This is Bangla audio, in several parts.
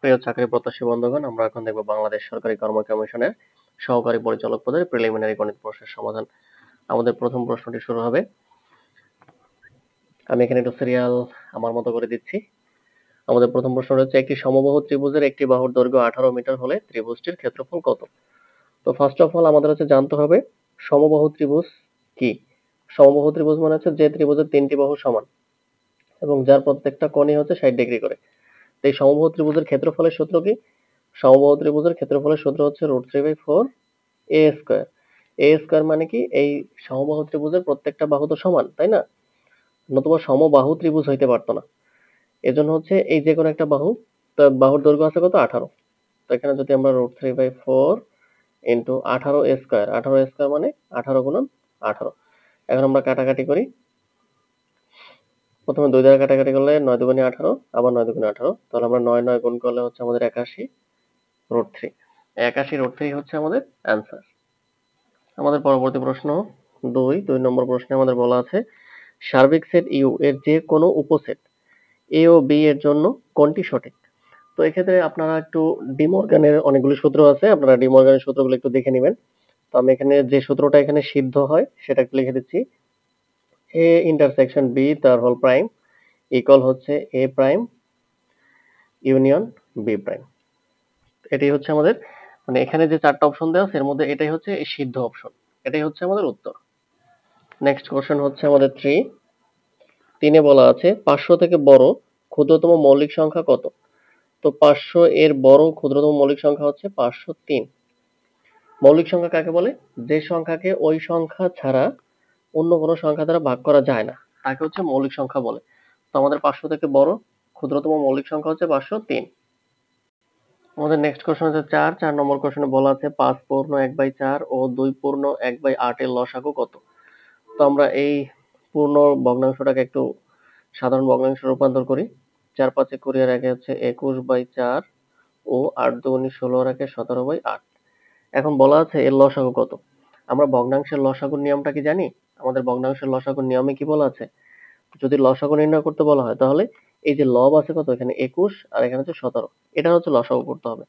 প্রিয় চাকরি প্রত্যাশী বন্ধুগণ, আমরা এখন দেখব বাংলাদেশ সরকারি কর্ম কমিশনের সহকারী পরিচালক পদের প্রিলিমিনারি গণিত প্রশ্নের সমাধান। আমাদের প্রথম প্রশ্নটি শুরু হবে। আমি এখানে একটু সিরিয়াল আমার মতো করে দিচ্ছি। আমাদের প্রথম প্রশ্ন হচ্ছে, একটি সমবাহু ত্রিভুজের একটি বাহুর দৈর্ঘ্য 18 মিটার হলে ত্রিভুজটির ক্ষেত্রফল কত? তো ফার্স্ট অফ অল আমাদের হচ্ছে জানতে হবে সমবাহু ত্রিভুজ কি। সমবাহু ত্রিভুজ মানে হচ্ছে যে ত্রিভুজের তিনটি বাহু সমান এবং যার প্রত্যেকটা কোণই হচ্ছে 60 ডিগ্রি করে। তো এই সমবাহু ত্রিভুজের ক্ষেত্রফলের সূত্র কি? সমবাহু ত্রিভুজের ক্ষেত্রফলের সূত্র হচ্ছে √3/4 a স্কয়ার। a স্কয়ার মানে কি, এই সমবাহু ত্রিভুজের প্রত্যেকটা বাহু তো সমান, তাই না? নতুবা সমবাহু ত্রিভুজ হইতে পারতো না। এজন্য হচ্ছে এই যে কোনো একটা বাহু, তো বাহুর দৈর্ঘ্য আছে কত? 18। তো এখানে যদি আমরা √3/4 into 18 a square, 18 a square মানে 18 গুণন 18। এখন আমরা কাটাকাটি করি। প্রথমে 2 দ্বারা কাটাকাটি করলে 9 দুগুণে 18, আবার 9 দুগুণে 18, তাহলে আমরা 9 9 গুণ করলে হচ্ছে আমাদের 81 √3। 81 √3 হচ্ছে আমাদের অ্যান্সার। আমাদের পরবর্তী প্রশ্ন 2 নম্বর প্রশ্নে আমাদের বলা আছে, সার্বিক সেট ইউ এর যে কোনো উপসেট এ ও বি এর জন্য কোনটি সঠিক? তো এক্ষেত্রে আপনারা একটু ডিমর্গানের অনেকগুলো সূত্র আছে, আপনারা ডিমর্গানের সূত্রগুলো একটু দেখে নেবেন। তো আমি এখানে যে সূত্রটা এখানে সিদ্ধ হয় সেটা একটু লিখে দিচ্ছি। এ ইন্টারসেকশন বি তার হোল প্রাইম ইকুয়াল হচ্ছে এ প্রাইম ইউনিয়ন বি প্রাইম। এটাই হচ্ছে আমাদের, মানে এখানে যে চারটা অপশন দেওয়া আছে এর মধ্যে এটাই হচ্ছে এই সিদ্ধ অপশন, এটাই হচ্ছে আমাদের উত্তর। নেক্সট কোশ্চেন হচ্ছে আমাদের 3 বলা আছে 500 থেকে বড় ক্ষুদ্রতম মৌলিক সংখ্যা কত? তো 500 এর বড় ক্ষুদ্রতম মৌলিক সংখ্যা হচ্ছে 503। মৌলিক সংখ্যা কাকে বলে? যে সংখ্যাকে ওই সংখ্যা ছাড়া অন্য কোনো সংখ্যা দ্বারা ভাগ করা যায় না তাকে হচ্ছে মৌলিক সংখ্যা বলে। তো আমাদের 500 থেকে বড় ক্ষুদ্রতম মৌলিক সংখ্যা হচ্ছে 503। আমাদের নেক্সট কোশ্চেন হচ্ছে 4 নম্বর কোশ্চেনে বলা আছে 5 পূর্ণ 1/4 ও 2 পূর্ণ 1/8 এর লসাগু কত? তো আমরা এই পূর্ণ ভগ্নাংশটাকে একটু সাধারণ ভগ্নাংশে রূপান্তর করি। 4 5 20 আর 1 হচ্ছে 21/4 ও 8 2 16 আর 1 17/8। এখন বলা আছে এর লসাগু কত? আমরা ভগ্নাংশের লসাগুর নিয়মটা কি জানি? আমাদের ভগ্নাংশের লসাগুর নিয়মে কি বলা আছে? যদি লসাগু নির্ণয় করতে বলা হয় তাহলে এই যে লব আছে কত, এখানে 21 আর এখানে হচ্ছে 17, এটা হচ্ছে লসাগু করতে হবে।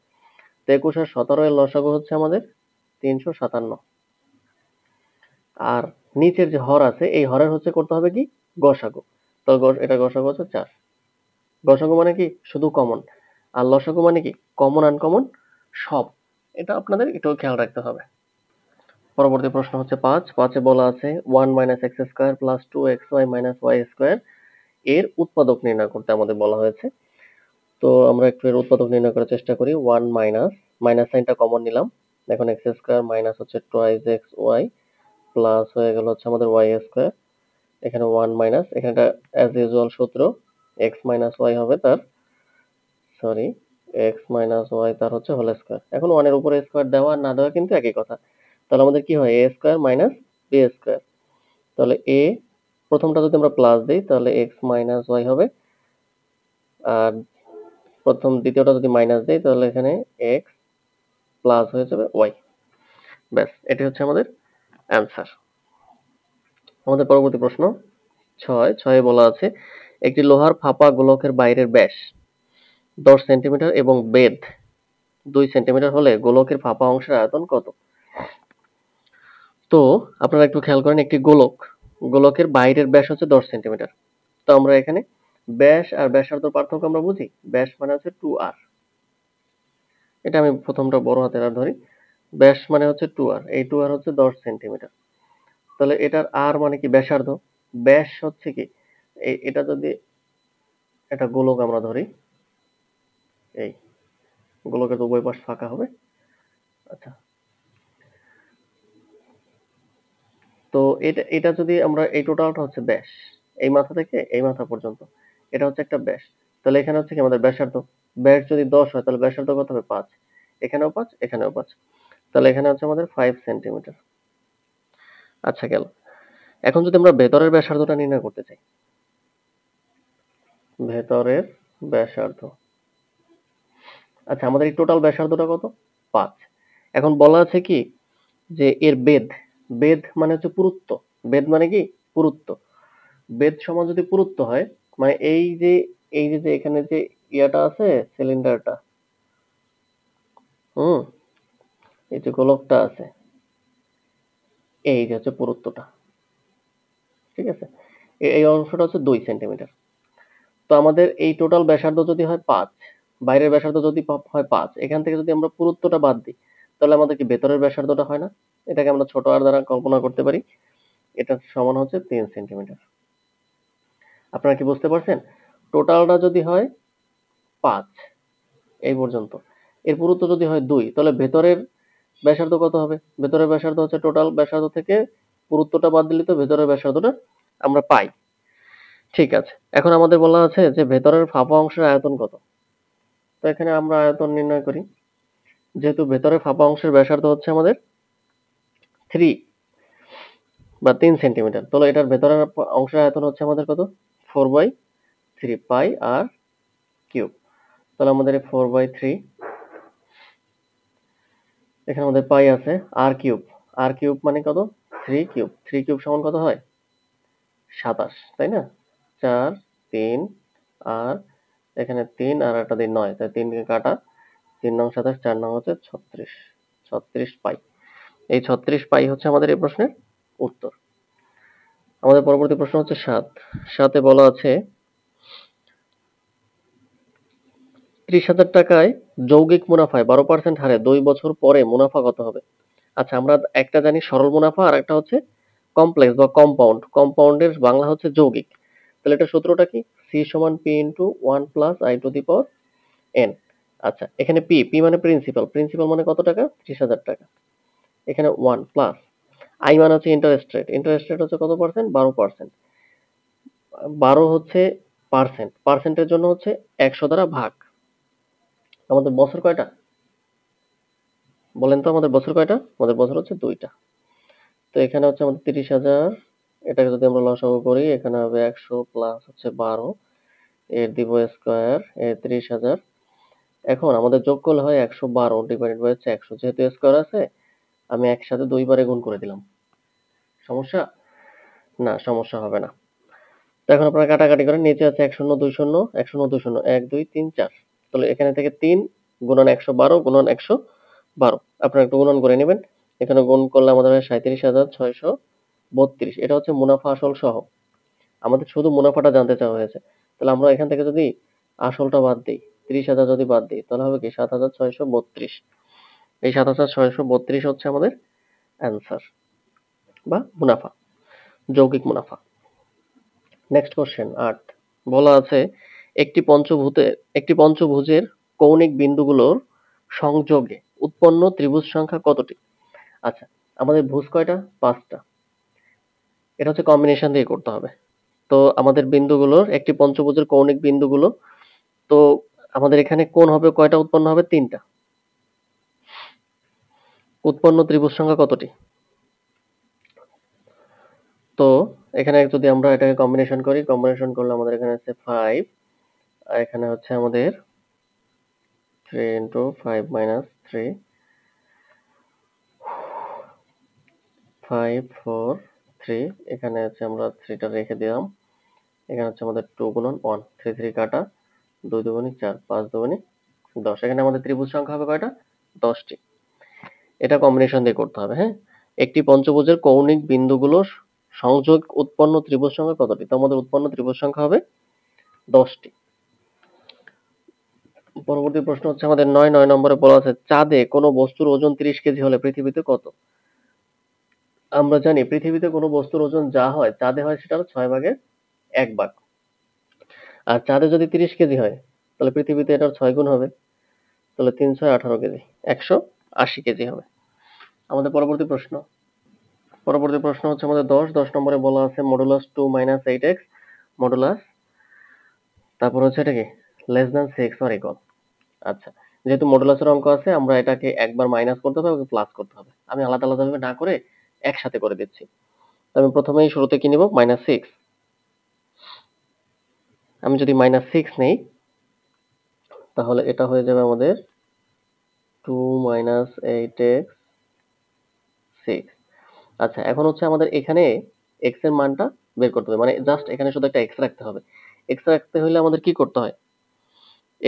তো 21 আর 17 এর লসাগু হচ্ছে আমাদের 357। আর নিচের যে হর আছে এই হরের হচ্ছে করতে হবে কি গসাগু। তো এটা গসাগু হচ্ছে 4। গসাগু মানে কি শুধু কমন, আর লসাগু মানে কি কমন আনকমন সব। এটা আপনাদের একটু খেয়াল রাখতে হবে। পরবর্তী প্রশ্ন হচ্ছে 5 এ বলা আছে 1 - x² + 2xy - y² এর উৎপাদক নির্ণয় করতে আমাদের বলা হয়েছে। তো আমরা একটু এর উৎপাদক নির্ণয় করার চেষ্টা করি। 1 মাইনাস, মাইনাস সাইনটা কমন নিলাম। এখন x² মাইনাস হচ্ছে টুয়াইস xy প্লাস হয়ে গেল হচ্ছে আমাদের y²। এখানে 1 মাইনাস, এখানটা অ্যাজ ইউজুয়াল সূত্র x মাইনাস y হবে তার, সরি, x মাইনাস y তার হচ্ছে হোল স্কয়ার। এখন 1 এর উপরে স্কয়ার দেওয়া আর না দেওয়া কিন্তু একই কথা। তাহলে আমাদের কি হয়, a square minus b square. তাহলে a প্রথমটা যদি আমরা প্লাস দেই তাহলে x মাইনাস y হবে, আর দ্বিতীয়টা যদি মাইনাস দেই তাহলে এখানে x প্লাস হয়ে যাবে y। ব্যাস, এটি হচ্ছে আমাদের অ্যান্সার। আমাদের পরবর্তী প্রশ্ন 6 এ বলা আছে একটি লোহার ফাঁপা গোলকের বাইরের ব্যাস 10 সেন্টিমিটার এবং বেধ 2 সেন্টিমিটার হলে গোলকের ফাঁপা অংশের আয়তন কত? তো আপনারা একটু খেয়াল করেন, একটি গোলকের বাইরের ব্যাস হচ্ছে 10 সেন্টিমিটার। তো আমরা এখানে ব্যাস আর ব্যাসার্ধ পার্থক্য আমরা বুঝি, ব্যাস মানে হচ্ছে 2r। এটা আমি প্রথমটা বড় হাতের আর ধরি, ব্যাস মানে হচ্ছে 2r, এই 2r হচ্ছে 10 সেন্টিমিটার। তাহলে এটার আর মানে কি ব্যাসার্ধ, ব্যাস হচ্ছে কি, এটা যদি একটা গোলক আমরা ধরি, এই গোলকের তো উভয় পাশ ফাঁকা হবে। আচ্ছা, তো এটা যদি আমরা, এই টোটালটা হচ্ছে ব্যাস, এই মাথা থেকে এই মাথা পর্যন্ত এটা হচ্ছে একটা ব্যাস। তাহলে এখানে হচ্ছে কি আমাদের ব্যাসার্ধ, ব্যাস যদি 10 হয় তাহলে ব্যাসার্ধ কত হবে 5, এখানেও 5 এখানেও 5, তাহলে এখানে হচ্ছে আমাদের 5 সেন্টিমিটার। আচ্ছা গেল। এখন যদি আমরা ভেতরের ব্যাসার্ধটা নির্ণয় করতে চাই, ভেতরের ব্যাসার্ধ, আচ্ছা আমাদের এই টোটাল ব্যাসার্ধটা কত 5। এখন বলা আছে কি যে এর বেধ, বেধ মানে হচ্ছে পুরুত্ব, বেধ মানে কি পুরুত্ব। বেধ সমান যদি পুরুত্ব হয়, মানে এই যে এখানে যে ইয়াটা আছে সিলিন্ডারটা, হুম, এই যে গোলকটা আছে, এই যে হচ্ছে পুরুত্বটা, ঠিক আছে? এই অংশটা হচ্ছে 2 সেন্টিমিটার। তো আমাদের এই টোটাল ব্যাসার্ধ যদি হয় 5, বাইরের ব্যাসার্ধ যদি হয় 5, এখান থেকে যদি আমরা পুরুত্বটা বাদ দিই, তাহলে আমাদের কি ভেতরের ব্যাসার্ধটা হয় না? এটাকে আমরা ছোট আর দ্বারা কল্পনা করতে পারি। এটা সমান হচ্ছে 3 সেন্টিমিটার। আপনারা কি বুঝতে পারছেন? টোটালটা যদি হয় 5 এই পর্যন্ত, এর পুরুত্ব যদি হয় 2, তাহলে ভেতরের ব্যাসার্ধ কত হবে? ভেতরের ব্যাসার্ধ হচ্ছে টোটাল ব্যাসার্ধ থেকে পুরুত্বটা বাদ দিলে তো ভেতরের ব্যাসার্ধটা আমরা পাই। ঠিক আছে, এখন আমাদের বলা আছে যে ভেতরের ফাঁপা অংশের আয়তন কত। তো এখানে আমরা আয়তন নির্ণয় করি। যেহেতু ভেতরের ফাঁপা অংশের ব্যাসার্ধ হচ্ছে আমাদের 3 বা 3 সেন্টিমিটার, তাহলে এটার ভেতরের অংশের আয়তন হচ্ছে আমাদের কত? 4/3 পাই আর কিউব। তাহলে আমাদের 4/3, এখানে আমাদের পাই আছে, আর কিউব। আর কিউব মানে কত? 3 কিউব। 3 কিউব সমান কত হয়? 27, তাই না? 4, 3 আর এখানে 3 আর একটা দিন 9, তাই 3 কে কাটা, 3 নং 27, 4 নং হচ্ছে 36, 36 পাই। এই 36 পাই হচ্ছে আমাদের এই প্রশ্নের উত্তর। আমাদের পরবর্তী প্রশ্ন হচ্ছে 7। 7 এ বলা আছে 30,000 টাকায় যৌগিক মুনাফায় 12% হারে 2 বছর পরে মুনাফা কত হবে? আচ্ছা, আমরা একটা জানি সরল মুনাফা, আর একটা হচ্ছে কমপ্লেক্স বা কম্পাউন্ড। কম্পাউন্ডের বাংলা হচ্ছে যৌগিক। তাহলে এটা সূত্রটা কি? C সমান P into 1 plus I to the power n। আচ্ছা, এখানে P মানে প্রিন্সিপাল। প্রিন্সিপাল মানে কত টাকা? 30,000 টাকা। এখানে 1 প্লাস I মানে হচ্ছে ইন্টারেস্ট রেট। ইন্টারেস্ট রেট হচ্ছে কত পার্সেন্ট? 12%। 12 হচ্ছে পার্সেন্ট। পার্সেন্টের জন্য হচ্ছে 100 দ্বারা ভাগ। আমাদের বছর কয়টা? বলেন তো আমাদের বছর কয়টা? আমাদের বছর হচ্ছে 2টা। তো এখানে হচ্ছে আমাদের 30,000, এটাকে যদি আমরা লসাগু করি, এখানে হবে 100 প্লাস হচ্ছে 12, এর দিব স্কয়ার, এর 30,000। এখন আমাদের যোগ করলে হয় 112 ডিভাইডেড বাই হচ্ছে 100। যেহেতু স্কয়ার আছে, আমি একসাথে 2 বারে গুণ করে দিলাম। সমস্যা? না, সমস্যা হবে না। তো এখন আপনারা কাটাকাটি করেন, নিচে আছে 1 শূন্য 2 শূন্য, 1 শূন্য 2 শূন্য, 1 2 3 4। তাহলে এখানে থেকে 3 গুণন 112 গুণন 112, আপনারা একটু গুণন করে নেবেন। এখানে গুণ করলে আমাদের হয় 37,632। এটা হচ্ছে মুনাফা আসল সহ। আমাদের শুধু মুনাফাটা জানতে চাওয়া হয়েছে। তাহলে আমরা এখান থেকে যদি আসলটা বাদ দিই, 30,000 যদি বাদ দিই, তাহলে হবে কি 7,632। এই 7,632 হচ্ছে আমাদের অ্যান্সার বা মুনাফা, যৌগিক মুনাফা। Next question 8। বলা আছে একটি পঞ্চভুজের কৌণিক বিন্দুগুলোর সংযোগে উৎপন্ন ত্রিভুজ সংখ্যা কতটি? আচ্ছা, আমাদের ভুজ কয়টা? 5টা। এটা হচ্ছে কম্বিনেশন দিয়ে করতে হবে। তো আমাদের বিন্দুগুলোর, একটি পঞ্চভুজের কৌণিক বিন্দুগুলো, তো আমাদের এখানে কোণ হবে কয়টা? উৎপন্ন হবে 3টা। উৎপন্ন ত্রিভুজ সংখ্যা কতটি? তো এখানে যদি আমরা এটাকে কম্বিনেশন করি, কম্বিনেশন করলে আমাদের এখানে আছে 5, আর এখানে হচ্ছে আমাদের 3 ইন্টু 5 মাইনাস 3, 5 4 3, এখানে হচ্ছে আমরা 3টা রেখে দিলাম। এখানে হচ্ছে আমাদের 2 গুণন 1, 3 3 কাটা, 2 দুগুণে 4, 5 দুগুণে 10। এখানে আমাদের ত্রিভুজ সংখ্যা হবে কয়টা? 10টি। এটা কম্বিনেশন দিয়ে করতে হবে, হ্যাঁ? একটি পঞ্চভুজের কৌণিক বিন্দুগুলোর সংযোগ উৎপন্ন ত্রিভুজ সংখ্যা কতটি? তো আমাদের উৎপন্ন ত্রিভুজ সংখ্যা হবে 10টি। পরবর্তী প্রশ্ন হচ্ছে আমাদের 9 নম্বরে বলা আছে চাঁদে কোনো বস্তুর ওজন 30 কেজি হলে পৃথিবীতে কত? আমরা জানি পৃথিবীতে কোনো বস্তুর ওজন যা হয়, চাঁদে হয় সেটার 6/1 ভাগ। আর চাঁদে যদি 30 কেজি হয়, তাহলে পৃথিবীতে এটার 6 গুণ হবে। তাহলে 3 6 18 কেজি, 180 কেজি হবে। আমাদের পরবর্তী প্রশ্ন হচ্ছে আমাদের 10 নম্বরে বলা আছে মডুলাস 2 মাইনাস 8x মডুলাস, তারপর হচ্ছে এটা কি লেস দ্যান 6 অর ইকুয়াল। আচ্ছা, যেহেতু মডুলাসের অঙ্ক আছে, আমরা এটাকে একবার মাইনাস করতে হবে এবং প্লাস করতে হবে। আমি আলাদা আলাদাভাবে না করে একসাথে করে দিচ্ছি। তো আমি প্রথমেই শুরুতে কি নিব? -6। আমি যদি -6 নেই, তাহলে এটা হয়ে যাবে আমাদের 2 মাইনাস 8x 6। আচ্ছা, এখন হচ্ছে আমাদের এখানে x এর মানটা বের করতে হবে, মানে জাস্ট এখানে শুধু একটা x রাখতে হবে। x রাখতে হলে আমাদের কি করতে হয়?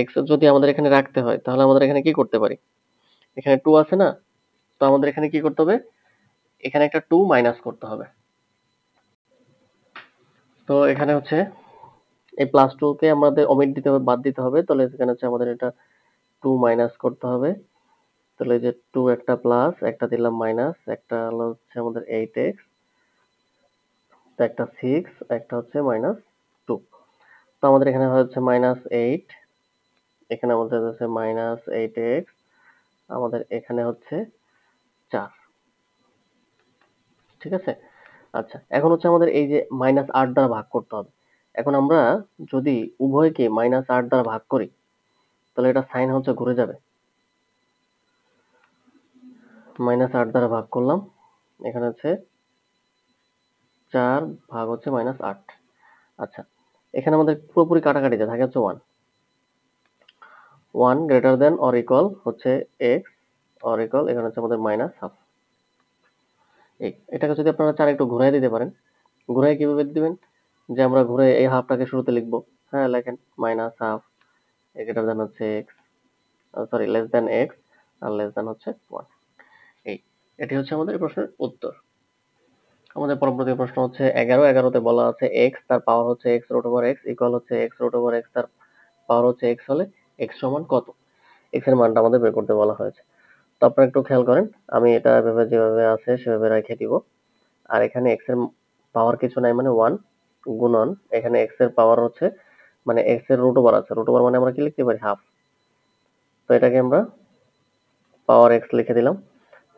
x যদি আমাদের এখানে রাখতে হয়, তাহলে আমাদের এখানে কি করতে পারি? এখানে 2 আছে না, তো আমাদের এখানে কি করতে হবে, এখানে একটা 2 মাইনাস করতে হবে। তো এখানে হচ্ছে এই প্লাস 2 কে আমাদের ওমিট দিতে হবে, বাদ দিতে হবে। তাহলে এখানে হচ্ছে আমাদের এটা 2 মাইনাস করতে হবে। তাহলে এই যে 2 একটা প্লাস, একটা দিলাম মাইনাস, একটা হলো হচ্ছে আমাদের 8x, একটা 6, একটা হচ্ছে মাইনাস 2। তো আমাদের এখানে হচ্ছে মাইনাস 8, এখানে আমাদের হচ্ছে মাইনাস 8x, আমাদের এখানে হচ্ছে 4। ঠিক আছে? আচ্ছা, এখন হচ্ছে আমাদের এই যে মাইনাস 8 দ্বারা ভাগ করতে হবে। এখন আমরা যদি উভয়কে মাইনাস 8 দ্বারা ভাগ করি, তাহলে এটা সাইন হচ্ছে ঘুরে যাবে। মাইনাস 8 দ্বারা ভাগ করলাম, এখানে হচ্ছে 4 ভাগ হচ্ছে মাইনাস 8। আচ্ছা, এখানে আমাদের পুরোপুরি কাটাকাটি যা থাকে হচ্ছে 1। 1 গ্রেটার দেন অর ইকুয়াল হচ্ছে x, অর ইকুয়াল এখানে হচ্ছে আমাদের মাইনাস হাফ। এটাকে যদি আপনারা চান একটু ঘুরাই দিতে পারেন। ঘুরাই কিভাবে দিবেন, যে আমরা ঘুরে এই হাফটাকে শুরুতে লিখবো। হ্যাঁ, লেখেন মাইনাস হাফ গ্রেটার দেন হচ্ছে x, sorry less than x, আর লেস দেন হচ্ছে 1। এটি হচ্ছে আমাদের এই প্রশ্নের উত্তর। আমাদের পরবর্তী প্রশ্ন হচ্ছে 11। 11তে বলা আছে x তার পাওয়ার হচ্ছে x root over x equal হচ্ছে x রুট ওভার x তার পাওয়ার হচ্ছে x হলে x সমান কত। x এর মানটা আমাদের বের করতে বলা হয়েছে। তো আপনারা একটু খেয়াল করেন, আমি এটা এভাবে যেভাবে আছে সেভাবে রেখে দিব। আর এখানে x এর পাওয়ার কিছু নাই মানে 1 গুণন এখানে x এর পাওয়ার হচ্ছে মানে x এর রুট ওভার আছে, রুট ওভার মানে আমরা কি লিখতে পারি হাফ। তো এটাকে আমরা পাওয়ার x লিখে দিলাম।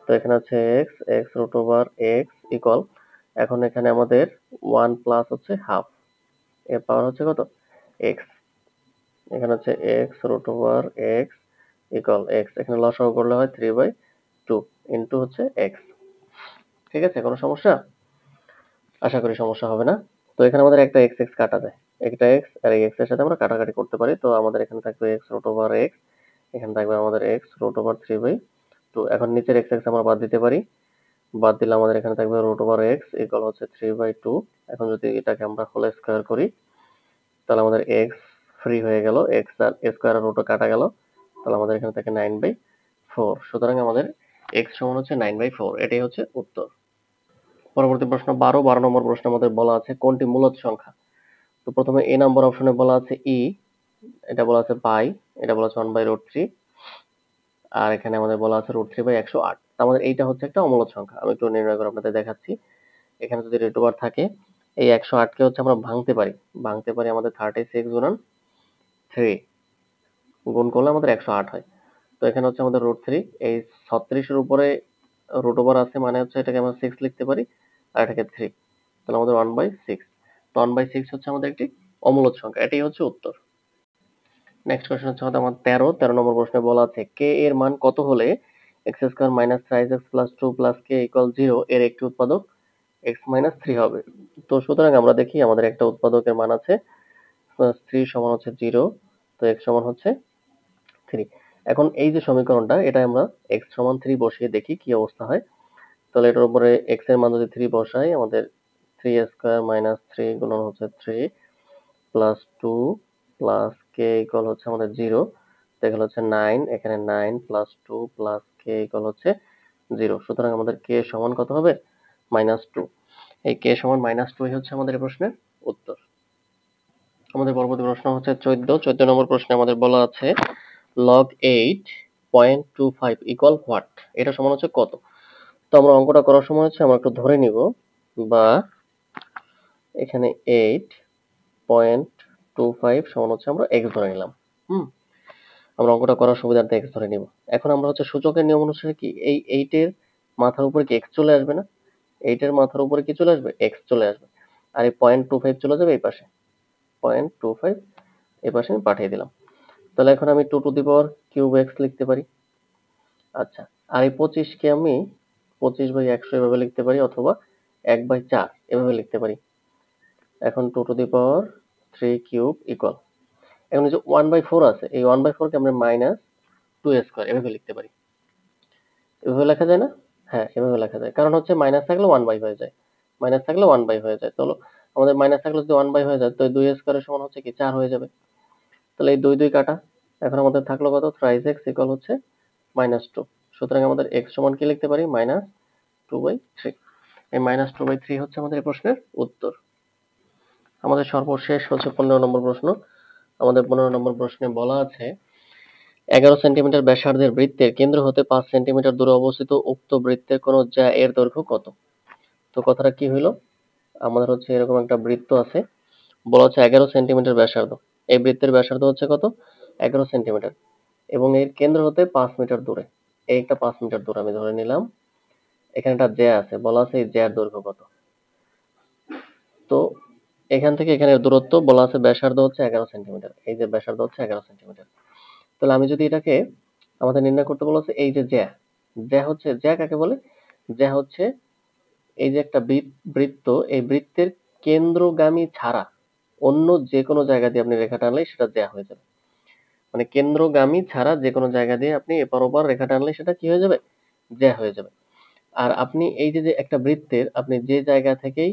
তো এখানে হচ্ছে x, x root over x equal, এখন এখানে আমাদের 1 প্লাস হচ্ছে হাফ, এর পাওয়ার হচ্ছে কত x, এখানে হচ্ছে x root over x equal x, এখানে লসাগু করলে হয় 3/2 ইনটু হচ্ছে x। ঠিক আছে, কোনো সমস্যা? আশা করি সমস্যা হবে না। তো এখানে আমাদের একটা x x কাটা যায়, একটা x আর এই x এর সাথে আমরা কাটাকাটি করতে পারি। তো আমাদের এখানে থাকবে x রুট ওভার x, এখানে থাকবে আমাদের x রুট ওভার 3/2। এখন নিচের x x আমরা বাদ দিতে পারি, বাদ দিলে আমাদের এখানে থাকবে রুট ওভার x ইকুয়াল হচ্ছে 3/2। এখন যদি এটাকে আমরা হোল স্কয়ার করি, তাহলে আমাদের x ফ্রি হয়ে গেল, x আর স্কয়ার আর রুটও কাটা গেল, তাহলে আমাদের এখানে থাকে 9/4। সুতরাং আমাদের x সমান হচ্ছে 9/4, এটাই হচ্ছে উত্তর। পরবর্তী প্রশ্ন 12। 12 নম্বর প্রশ্নের মধ্যে বলা আছে কোনটি মূলদ সংখ্যা। তো প্রথমে এ নম্বর অপশনে বলা আছে ই, এটা বলা আছে পাই, এটা বলা আছে 1/√3, আর এখানে আমাদের বলা আছে √3/108। আমাদের এইটা হচ্ছে একটা অমূলদ সংখ্যা। আমি একটু নির্ণয় করে আপনাদের দেখাচ্ছি। এখানে যদি √2 থাকে, এই 108 কে হচ্ছে আমরা ভাঙতে পারি। ভাঙতে পারি আমাদের 36 গুণন 3 গুণ করলে আমাদের 108 হয়। তো এখানে হচ্ছে আমাদের √3, এই 36 এর উপরে রুট ওভার আছে মানে হচ্ছে এটাকে আমরা 6 লিখতে পারি, আর এটাকে 3, তাহলে আমাদের 1/6। তো 1/6 হচ্ছে আমাদের একটি অমূলদ সংখ্যা, এটাই হচ্ছে উত্তর। নেক্সট কোশ্চেন হচ্ছে আমাদের 13। 13 নম্বর প্রশ্নে বলা আছে কে এর মান কত হলে x square minus 3x plus 2 plus k equal 0 এর একটি উৎপাদক x মাইনাস 3 হবে। তো সুতরাং আমরা দেখি আমাদের একটা উৎপাদকের মান আছে 3 সমান হচ্ছে 0, তো x সমান হচ্ছে 3। এখন এই যে সমীকরণটা, এটা আমরা x সমান 3 বসিয়ে দেখি কি অবস্থা হয়। তাহলে এটার উপরে x এর মান যদি 3 বসাই, আমাদের 3 স্কয়ার মাইনাস 3 গুণন হচ্ছে 3 প্লাস 2 প্লাস k ইকুয়াল হচ্ছে আমাদের 0, এখানে হচ্ছে 9, এখানে 9 প্লাস 2 প্লাস k ইকুয়াল হচ্ছে 0। সুতরাং আমাদের k সমান কত হবে, -2। এই k সমান -2 হচ্ছে আমাদের এই প্রশ্নের উত্তর। আমাদের পরবর্তী প্রশ্ন হচ্ছে 14। 14 নম্বর প্রশ্নে আমাদের বলা আছে log 8.25 ইকুয়াল হোয়াট, এটা সমান হচ্ছে কত। তো আমরা অঙ্কটা করার সময় হচ্ছে আমরা একটু ধরে নিব, বা এখানে 8.25 সমান হচ্ছে আমরা x ধরে নিলাম। আমরা অঙ্কটা করার সুবিধার্থে x ধরে নিব। এখন আমরা হচ্ছে সূচকের নিয়ম অনুসারে কি এই 8 এর মাথার উপরে কি x চলে আসবে না, 8 এর মাথার উপরে কি চলে আসবে, x চলে আসবে, আর এই 0.25 চলে যাবে এই পাশে, 0.25 এই পাশে আমি পাঠিয়ে দিলাম। তাহলে এখন আমি 2 to the power cube x লিখতে পারি। আচ্ছা, আর এই 25 কে আমি 25/100 এভাবে লিখতে পারি, অথবা 1/4 এভাবে লিখতে পারি। এখন 2 to the power 3 cube equal, এখন এই যে 1/4 আছে, এই 1/4 কে আমরা -2 স্কয়ার এভাবে লিখতে পারি। এভাবে লেখা যায় না? হ্যাঁ, এভাবে লেখা যায়। কারণ হচ্ছে মাইনাস থাকলে 1/, হয়ে যায়। মাইনাস থাকলে 1/, হয়ে যায়। চলো, আমাদের মাইনাস থাকলে যদি 1/, হয়ে যায়, তো 2 স্কয়ারের সমান হচ্ছে কি 4 হয়ে যাবে। তাহলে এই 2 কাটা। এখন আমাদের থাকলো কত, 3x ইকুয়াল হচ্ছে -2। সুতরাং আমাদের x সমান কি লিখতে পারি -2/3। এই -2/3 হচ্ছে আমাদের এই প্রশ্নের উত্তর। আমাদের সর্বশেষ হচ্ছে 15 নম্বর প্রশ্ন। আমাদের 15 নম্বর প্রশ্নে বলা আছে 11 সেন্টিমিটার ব্যাসার্ধের বৃত্তের কেন্দ্র হতে 5 সেন্টিমিটার দূরে অবস্থিত উক্ত বৃত্তের কোন জ্যা এর দৈর্ঘ্য কত? তো কথাটা কি হইলো, আমাদের হচ্ছে এরকম একটা বৃত্ত আছে, বলা হচ্ছে 11 সেন্টিমিটার ব্যাসার্ধ। এই বৃত্তের ব্যাসার্ধ হচ্ছে কত? 11 সেন্টিমিটার এবং এর কেন্দ্র হতে 5 মিটার দূরে। এই একটা 5 মিটার দূরে আমি ধরে নিলাম। এখানে একটা জ্যা আছে, বলা আছে এই জ্যার দৈর্ঘ্য কত। তো এখান থেকে এখানের দূরত্ব বলা আছে ব্যাসার্ধ হচ্ছে 11 সেন্টিমিটার। এই যে ব্যাসার্ধ হচ্ছে 11 সেন্টিমিটার। তাহলে আমি যদি এটাকে আমাদের নির্ণয় করতে বলা আছে এই যে জ্যা, জ্যা হচ্ছে, জ্যা কাকে বলে? জ্যা হচ্ছে এই যে একটা বৃত্ত, এই বৃত্তের কেন্দ্রগামী ছাড়া অন্য যে কোনো জায়গা দিয়ে আপনি রেখা টানলে সেটা জ্যা হয়ে যাবে। মানে কেন্দ্রগামী ছাড়া যে কোনো জায়গা দিয়ে আপনি এপার ওপার রেখা টানলে সেটা কি হয়ে যাবে? জ্যা হয়ে যাবে। আর আপনি এই যে একটা বৃত্তের আপনি যে জায়গা থেকেই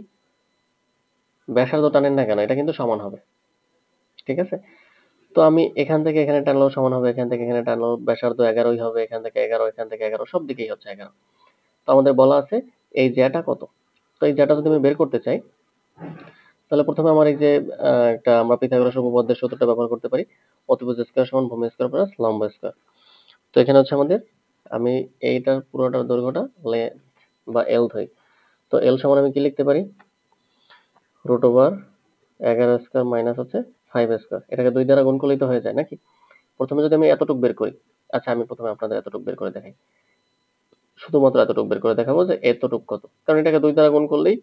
ব্যাসার্ধ টানেন না কেন এটা কিন্তু সমান হবে। ঠিক আছে? তো আমি এখান থেকে এখানে টানলেও সমান হবে, এখান থেকে এখানে টানলেও ব্যাসার্ধ 11ই হবে, এখান থেকে 11, এখান থেকে 11, সব দিকেই হচ্ছে 11। তো আমাদের বলা আছে এই জ্যাটা কত। তো এই জ্যাটা যদি আমি বের করতে চাই তাহলে প্রথমে আমার এই যে একটা আমরা পিথাগোরাস উপপাদ্যের সূত্রটা ব্যবহার করতে পারি, অতিভুজ স্কয়ার সমান ভূমি স্কয়ার প্লাস লম্ব স্কয়ার। তো এখানে হচ্ছে আমাদের আমি এইটার পুরোটার দৈর্ঘ্যটা বা এল ধরি। তো এল সমান আমি কি লিখতে পারি? √11 স্কয়ার মাইনাস হচ্ছে 5 স্কয়ার। এটাকে 2 দ্বারা গুণ করলেই তো হয়ে যায় নাকি? প্রথমে যদি আমি এতটুক বের করি, আচ্ছা আমি প্রথমে আপনাদের এতটুক বের করে দেখাই, শুধুমাত্র এতটুক বের করে দেখাবো যে এতটুক কত, কারণ এটাকে 2 দ্বারা গুণ করলেই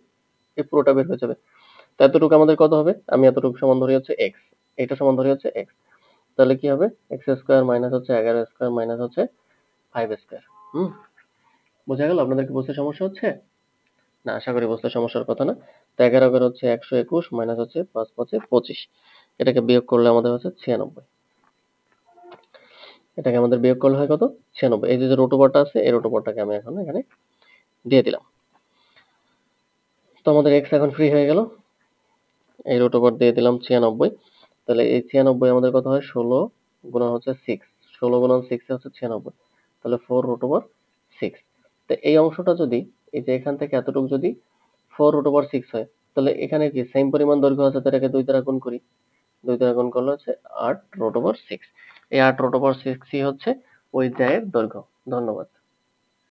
এই পুরোটা বের হয়ে যাবে। তো এতটুকু আমাদের কত হবে? আমি এতটুকু সমান ধরি হচ্ছে x, এটা সমান ধরি হচ্ছে x। তাহলে কি হবে? x স্কয়ার মাইনাস হচ্ছে 11 স্কয়ার মাইনাস হচ্ছে 5 স্কয়ার। বোঝা গেল? আপনাদের কি বুঝতে সমস্যা হচ্ছে? না, আশা করি বুঝতে সমস্যার কথা না। তো 11 হচ্ছে 121 মাইনাস হচ্ছে 5 5 25, এটাকে বিয়োগ করলে আমাদের হচ্ছে 96। এটাকে আমাদের বিয়োগ করলে হয় কত? 96। এই যে রুট ওভারটা আছে এই রুট ওভারটাকে আমি এখন এখানে দিয়ে দিলাম। তো আমাদের x এখন ফ্রি হয়ে গেল, এই রুট ওভার দিয়ে দিলাম 96। তাহলে এই 96 আমাদের কত হয়? 16 গুণন হচ্ছে 6, 16 গুণন 6 এ হচ্ছে 96, তাহলে 4√6। তো এই অংশটা যদি এই যে এখান থেকে এতটুকু যদি 4√6 হয়, তাহলে এখানে কি সেম পরিমাণ দৈর্ঘ্য আছে, তো এটাকে 2 দ্বারা গুণ করি। 2 দ্বারা গুণ করলে হচ্ছে 8√6। এই 8√6ই হচ্ছে ওই জ্যায়ের দৈর্ঘ্য। ধন্যবাদ।